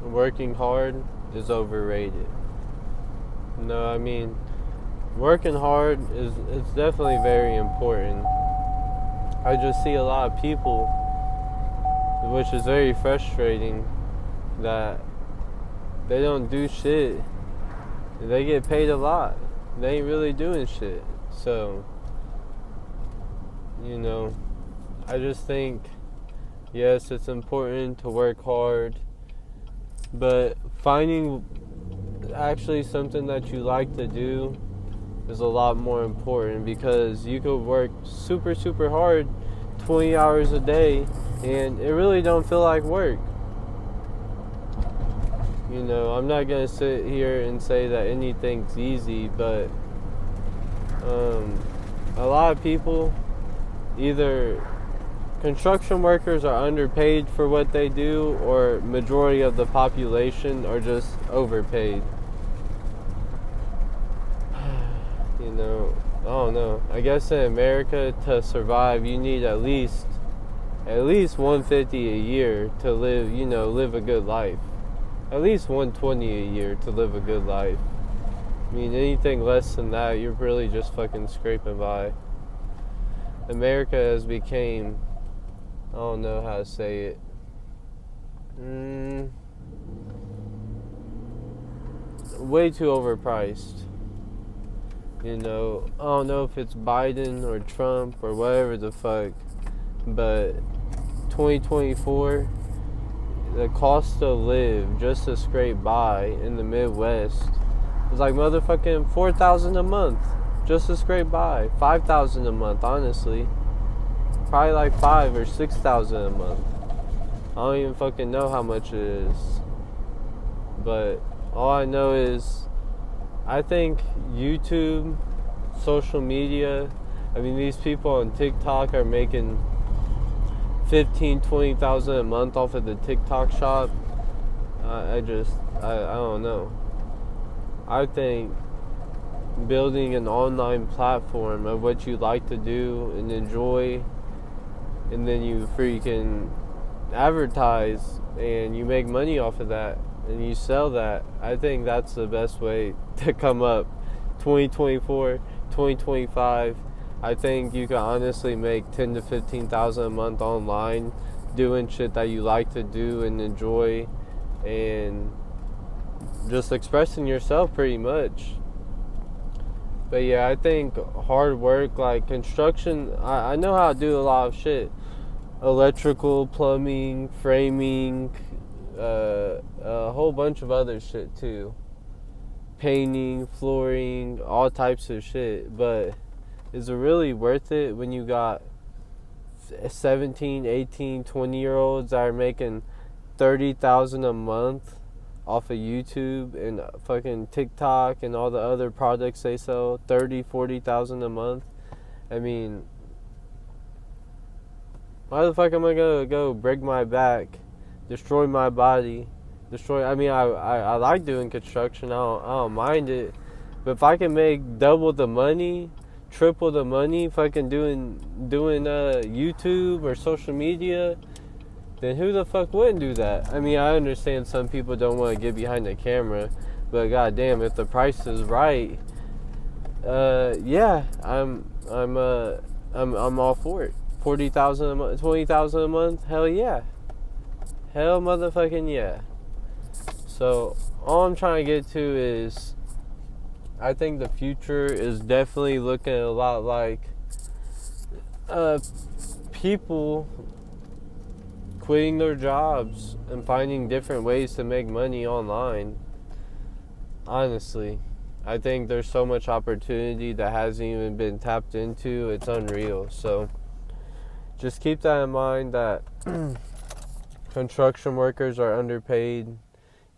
working hard is overrated. No, I mean, working hard is it's definitely very important. I just see a lot of people, which is very frustrating, that they don't do shit. They get paid a lot. They ain't really doing shit. So, you know, I just think, yes, it's important to work hard, but finding actually something that you like to do is a lot more important, because you could work super, super hard 20 hours a day and it really don't feel like work. You know, I'm not gonna sit here and say that anything's easy, but um, a lot of people, either construction workers are underpaid for what they do, or majority of the population are just overpaid. You know, I don't know. I guess in America, to survive, you need at least 150 a year to live, live a good life. At least 120 a year to live a good life. I mean, anything less than that, you're really just fucking scraping by. America has become, I don't know how to say it. Way too overpriced. I don't know if it's Biden or Trump or whatever the fuck, but 2024, the cost to live just to scrape by in the Midwest is like motherfucking 4,000 a month just to scrape by. 5,000 a month, honestly. Probably like 5 or 6,000 a month. I don't even fucking know how much it is. But all I know is I think YouTube, social media, I mean, these people on TikTok are making 15, 20,000 a month off of the TikTok shop. I don't know. I think building an online platform of what you like to do and enjoy, and then you freaking advertise and you make money off of that and you sell that. I think that's the best way to come up. 2024, 2025, I think you can honestly make 10 to 15,000 a month online doing shit that you like to do and enjoy, and just expressing yourself pretty much. But yeah, I think hard work, like construction, I know how to do a lot of shit. Electrical, plumbing, framing, a whole bunch of other shit too. Painting, flooring, all types of shit. But is it really worth it when you got 17, 18, 20 year olds that are making 30,000 a month off of YouTube and fucking TikTok and all the other products they sell? 30, 40,000 a month. I mean, why the fuck am I gonna go break my back, destroy my body, destroy? I mean, I like doing construction. I don't mind it, but if I can make double the money, triple the money, fucking doing YouTube or social media, then who the fuck wouldn't do that? I mean, I understand some people don't want to get behind the camera, but goddamn, if the price is right, yeah, I'm all for it. 40,000 a month, 20,000 a month, hell yeah, hell motherfucking yeah. So all I'm trying to get to is, I think the future is definitely looking a lot like uh, people quitting their jobs and finding different ways to make money online. Honestly, I think there's so much opportunity that hasn't even been tapped into. It's unreal. So just keep that in mind, that construction workers are underpaid.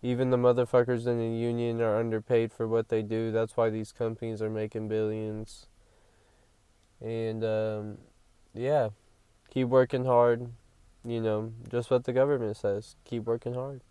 Even the motherfuckers in the union are underpaid for what they do. That's why these companies are making billions. And yeah, keep working hard. Just what the government says. Keep working hard.